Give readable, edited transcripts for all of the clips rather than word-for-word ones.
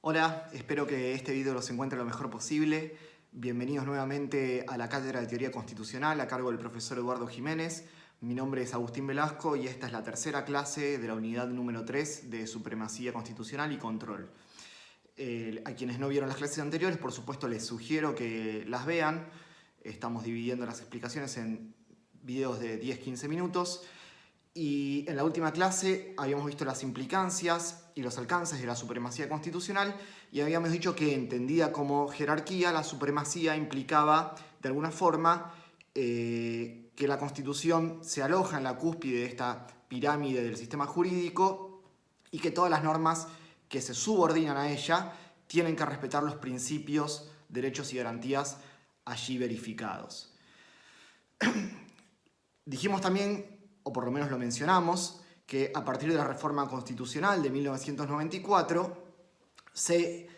Hola, espero que este video los encuentre lo mejor posible. Bienvenidos nuevamente a la Cátedra de Teoría Constitucional a cargo del profesor Eduardo Jiménez. Mi nombre es Agustín Velasco y esta es la tercera clase de la unidad número 3 de Supremacía Constitucional y Control. A quienes no vieron las clases anteriores, por supuesto les sugiero que las vean. Estamos dividiendo las explicaciones en videos de 10-15 minutos. Y en la última clase habíamos visto las implicancias y los alcances de la supremacía constitucional y habíamos dicho que, entendida como jerarquía, la supremacía implicaba de alguna forma que la Constitución se aloja en la cúspide de esta pirámide del sistema jurídico y que todas las normas que se subordinan a ella tienen que respetar los principios, derechos y garantías allí verificados. Dijimos también, o por lo menos lo mencionamos, que a partir de la reforma constitucional de 1994 se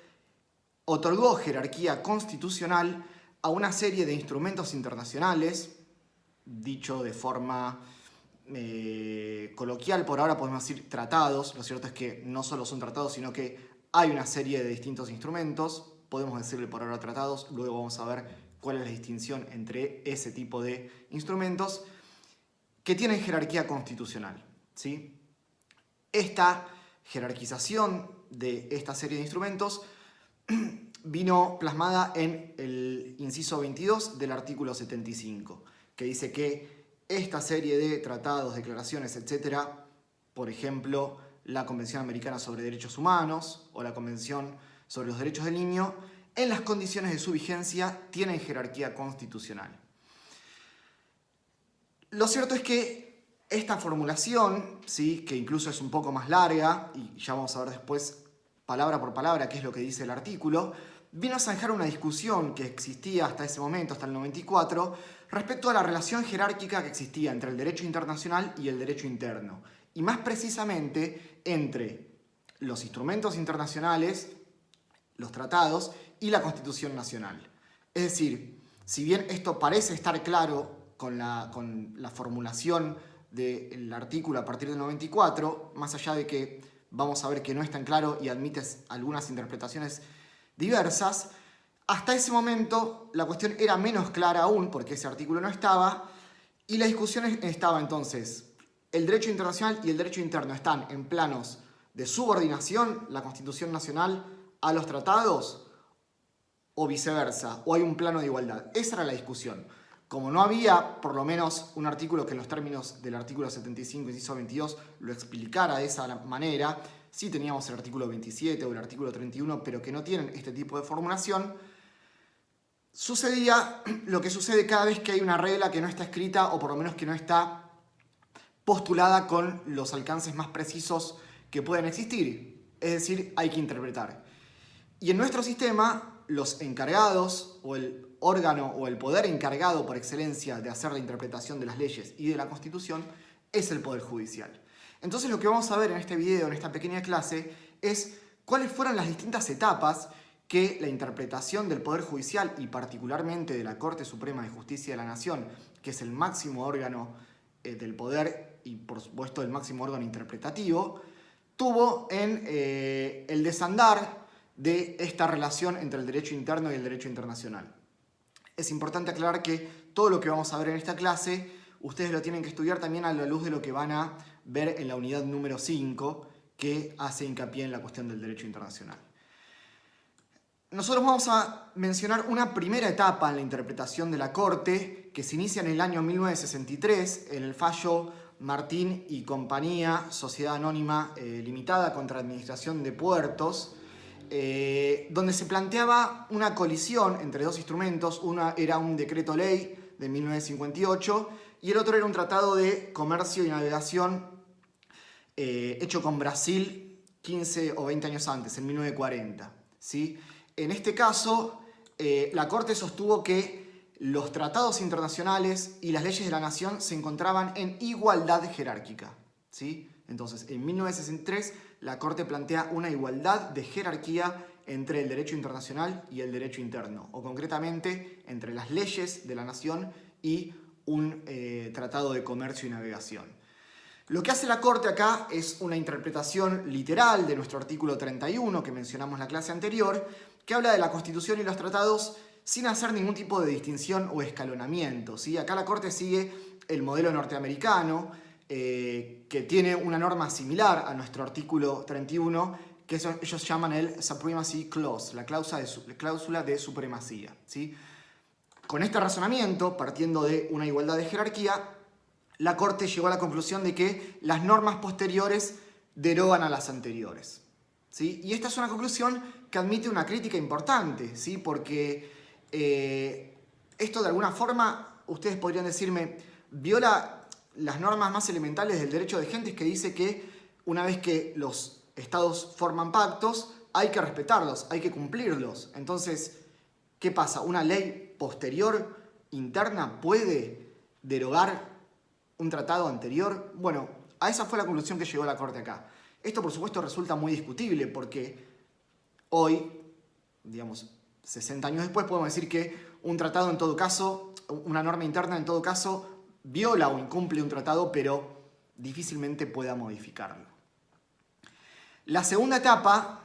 otorgó jerarquía constitucional a una serie de instrumentos internacionales, dicho de forma coloquial, por ahora podemos decir tratados. Lo cierto es que no solo son tratados, sino que hay una serie de distintos instrumentos, podemos decirle por ahora tratados, luego vamos a ver cuál es la distinción entre ese tipo de instrumentos que tienen jerarquía constitucional, ¿sí? Esta jerarquización de esta serie de instrumentos vino plasmada en el inciso 22 del artículo 75, que dice que esta serie de tratados, declaraciones, etcétera, por ejemplo, la Convención Americana sobre Derechos Humanos o la Convención sobre los Derechos del Niño, en las condiciones de su vigencia tienen jerarquía constitucional. Lo cierto es que esta formulación, ¿sí?, que incluso es un poco más larga, y ya vamos a ver después palabra por palabra qué es lo que dice el artículo, vino a zanjar una discusión que existía hasta ese momento, hasta el 94, respecto a la relación jerárquica que existía entre el derecho internacional y el derecho interno, y más precisamente entre los instrumentos internacionales, los tratados y la Constitución Nacional. Es decir, si bien esto parece estar claro con la formulación del artículo a partir del 94, más allá de que vamos a ver que no es tan claro y admite algunas interpretaciones diversas, hasta ese momento la cuestión era menos clara aún porque ese artículo no estaba y la discusión estaba entonces: el derecho internacional y el derecho interno están en planos de subordinación, la Constitución Nacional a los tratados, o viceversa, o hay un plano de igualdad. Esa era la discusión. Como no había, por lo menos, un artículo que en los términos del artículo 75, inciso 22, lo explicara de esa manera, sí teníamos el artículo 27 o el artículo 31, pero que no tienen este tipo de formulación, sucedía lo que sucede cada vez que hay una regla que no está escrita o por lo menos que no está postulada con los alcances más precisos que pueden existir. Es decir, hay que interpretar. Y en nuestro sistema, los encargados o el órgano o el poder encargado por excelencia de hacer la interpretación de las leyes y de la Constitución es el Poder Judicial. Entonces lo que vamos a ver en este video, en esta pequeña clase, es cuáles fueron las distintas etapas que la interpretación del Poder Judicial y particularmente de la Corte Suprema de Justicia de la Nación, que es el máximo órgano del poder y por supuesto el máximo órgano interpretativo, tuvo en el desandar de esta relación entre el derecho interno y el derecho internacional. Es importante aclarar que todo lo que vamos a ver en esta clase, ustedes lo tienen que estudiar también a la luz de lo que van a ver en la unidad número 5, que hace hincapié en la cuestión del derecho internacional. Nosotros vamos a mencionar una primera etapa en la interpretación de la Corte, que se inicia en el año 1963, en el fallo Martín y Compañía, Sociedad Anónima Limitada contra Administración de Puertos, donde se planteaba una colisión entre dos instrumentos. Una era un decreto ley de 1958 y el otro era un tratado de comercio y navegación hecho con Brasil 15 o 20 años antes, en 1940, ¿sí? En este caso, la Corte sostuvo que los tratados internacionales y las leyes de la nación se encontraban en igualdad jerárquica, ¿sí? Entonces, en 1963, la Corte plantea una igualdad de jerarquía entre el derecho internacional y el derecho interno, o concretamente entre las leyes de la nación y un tratado de comercio y navegación. Lo que hace la Corte acá es una interpretación literal de nuestro artículo 31 que mencionamos en la clase anterior, que habla de la Constitución y los tratados sin hacer ningún tipo de distinción o escalonamiento, ¿sí? Acá la Corte sigue el modelo norteamericano, que tiene una norma similar a nuestro artículo 31, que ellos llaman el Supremacy Clause, la cláusula de supremacía, ¿sí? Con este razonamiento, partiendo de una igualdad de jerarquía, la Corte llegó a la conclusión de que las normas posteriores derogan a las anteriores, ¿sí? Y esta es una conclusión que admite una crítica importante, ¿sí? Porque esto de alguna forma, ustedes podrían decirme, viola las normas más elementales del derecho de gentes, que dice que una vez que los estados forman pactos, hay que respetarlos, hay que cumplirlos. Entonces, ¿qué pasa? ¿Una ley posterior interna puede derogar un tratado anterior? Bueno, a esa fue la conclusión que llegó la Corte acá. Esto, por supuesto, resulta muy discutible porque hoy, digamos, 60 años después, podemos decir que un tratado en todo caso, una norma interna en todo caso, viola o incumple un tratado, pero difícilmente pueda modificarlo. La segunda etapa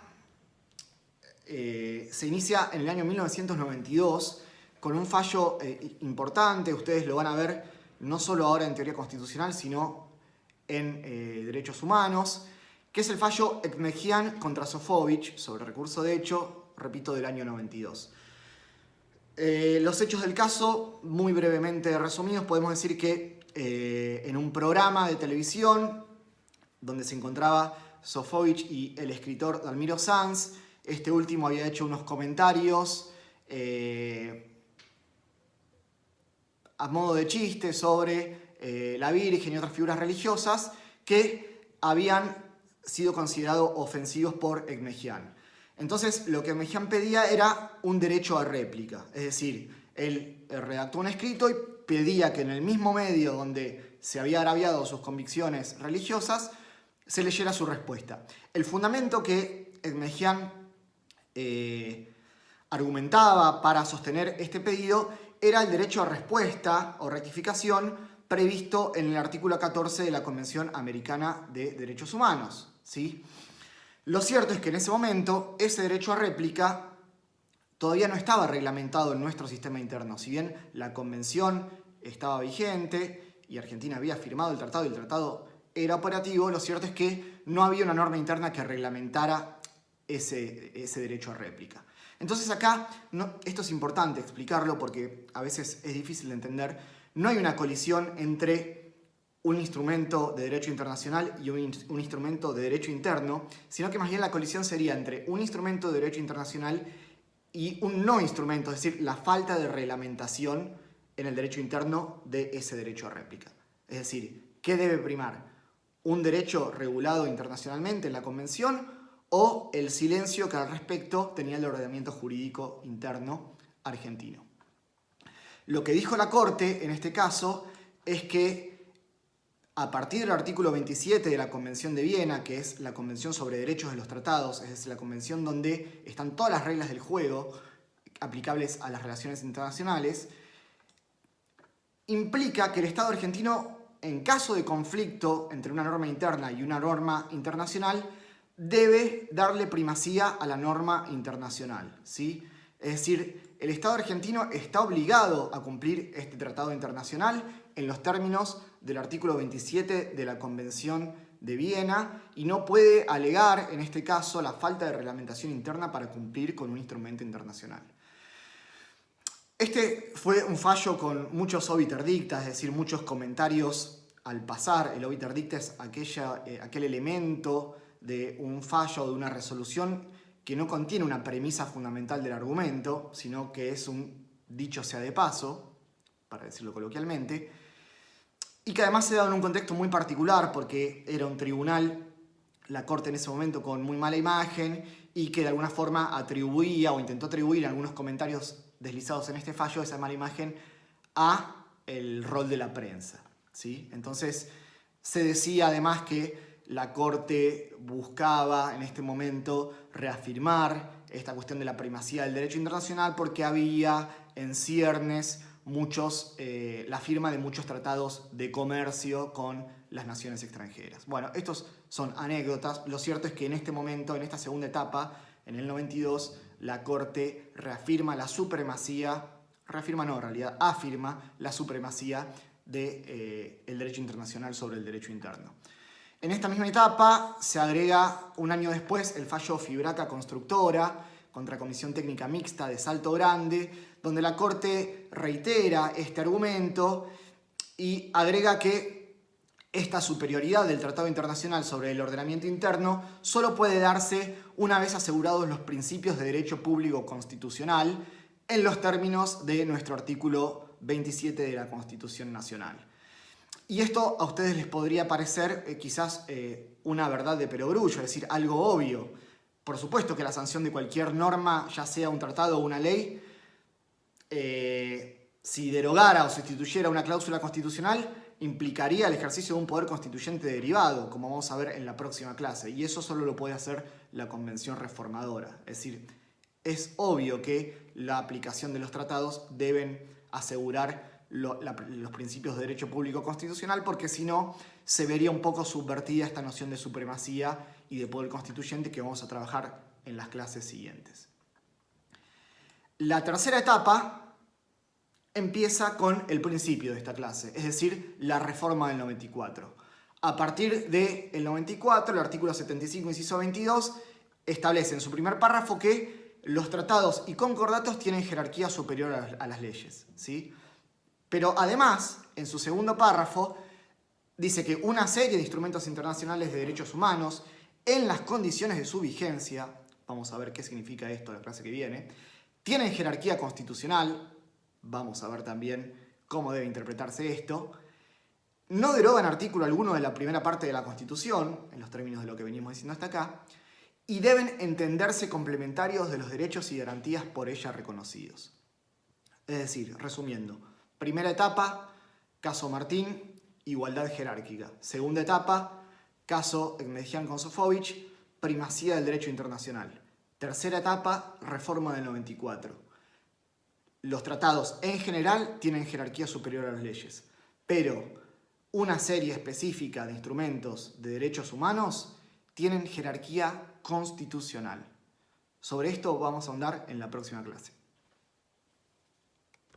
se inicia en el año 1992 con un fallo importante. Ustedes lo van a ver no solo ahora en teoría constitucional, sino en derechos humanos, que es el fallo Ekmejian contra Sofovich sobre recurso de hecho, repito, del año 92. Los hechos del caso, muy brevemente resumidos, podemos decir que en un programa de televisión donde se encontraba Sofovich y el escritor Dalmiro Sanz, este último había hecho unos comentarios a modo de chiste sobre la Virgen y otras figuras religiosas que habían sido considerados ofensivos por Ekmejian. Entonces, lo que Ekmejian pedía era un derecho a réplica. Es decir, él redactó un escrito y pedía que en el mismo medio donde se había agraviado sus convicciones religiosas, se leyera su respuesta. El fundamento que Ekmejian argumentaba para sostener este pedido era el derecho a respuesta o rectificación previsto en el artículo 14 de la Convención Americana de Derechos Humanos, ¿sí? Lo cierto es que en ese momento ese derecho a réplica todavía no estaba reglamentado en nuestro sistema interno. Si bien la convención estaba vigente y Argentina había firmado el tratado y el tratado era operativo, lo cierto es que no había una norma interna que reglamentara ese derecho a réplica. Entonces acá, esto es importante explicarlo porque a veces es difícil de entender, no hay una colisión entre un instrumento de derecho internacional y un instrumento de derecho interno, sino que más bien la colisión sería entre un instrumento de derecho internacional y un no instrumento, es decir, la falta de reglamentación en el derecho interno de ese derecho a réplica. Es decir, ¿qué debe primar? ¿Un derecho regulado internacionalmente en la Convención o el silencio que al respecto tenía el ordenamiento jurídico interno argentino? Lo que dijo la Corte en este caso es que a partir del artículo 27 de la Convención de Viena, que es la Convención sobre Derechos de los Tratados, es decir, la convención donde están todas las reglas del juego aplicables a las relaciones internacionales, implica que el Estado argentino, en caso de conflicto entre una norma interna y una norma internacional, debe darle primacía a la norma internacional, ¿sí? Es decir, el Estado argentino está obligado a cumplir este tratado internacional en los términos del artículo 27 de la Convención de Viena y no puede alegar, en este caso, la falta de reglamentación interna para cumplir con un instrumento internacional. Este fue un fallo con muchos obiter dicta, es decir, muchos comentarios al pasar. El obiter dicta es aquel elemento de un fallo o de una resolución que no contiene una premisa fundamental del argumento, sino que es un dicho sea de paso, para decirlo coloquialmente, y que además se da en un contexto muy particular porque era un tribunal, la Corte en ese momento con muy mala imagen y que de alguna forma atribuía o intentó atribuir en algunos comentarios deslizados en este fallo esa mala imagen a el rol de la prensa, ¿sí? Entonces se decía además que la Corte buscaba en este momento reafirmar esta cuestión de la primacía del derecho internacional porque había en ciernes la firma de muchos tratados de comercio con las naciones extranjeras. Bueno, estos son anécdotas. Lo cierto es que en este momento, en esta segunda etapa, en el 92, la Corte reafirma la supremacía, reafirma no, en realidad afirma la supremacía del derecho internacional sobre el derecho interno. En esta misma etapa se agrega un año después el fallo Fibraca Constructora contra Comisión Técnica Mixta de Salto Grande, donde la Corte reitera este argumento y agrega que esta superioridad del Tratado Internacional sobre el ordenamiento interno solo puede darse una vez asegurados los principios de derecho público constitucional en los términos de nuestro artículo 27 de la Constitución Nacional. Y esto a ustedes les podría parecer quizás una verdad de perogrullo, es decir, algo obvio. Por supuesto que la sanción de cualquier norma, ya sea un tratado o una ley, si derogara o sustituyera una cláusula constitucional, implicaría el ejercicio de un poder constituyente derivado, como vamos a ver en la próxima clase. Y eso solo lo puede hacer la Convención Reformadora. Es decir, es obvio que la aplicación de los tratados deben asegurar los principios de derecho público constitucional, porque si no, se vería un poco subvertida esta noción de supremacía y de poder constituyente que vamos a trabajar en las clases siguientes. La tercera etapa empieza con el principio de esta clase, es decir, la reforma del 94. A partir del 94, el artículo 75, inciso 22, establece en su primer párrafo que los tratados y concordatos tienen jerarquía superior a las leyes, ¿sí? Pero además, en su segundo párrafo, dice que una serie de instrumentos internacionales de derechos humanos, en las condiciones de su vigencia, vamos a ver qué significa esto en la clase que viene, tienen jerarquía constitucional, vamos a ver también cómo debe interpretarse esto, no derogan artículo alguno de la primera parte de la Constitución, en los términos de lo que venimos diciendo hasta acá, y deben entenderse complementarios de los derechos y garantías por ella reconocidos. Es decir, resumiendo, primera etapa, caso Martín, igualdad jerárquica. Segunda etapa, caso Ekmedjian-Konsofovich, primacía del derecho internacional. Tercera etapa, reforma del 94. Los tratados en general tienen jerarquía superior a las leyes, pero una serie específica de instrumentos de derechos humanos tienen jerarquía constitucional. Sobre esto vamos a ahondar en la próxima clase.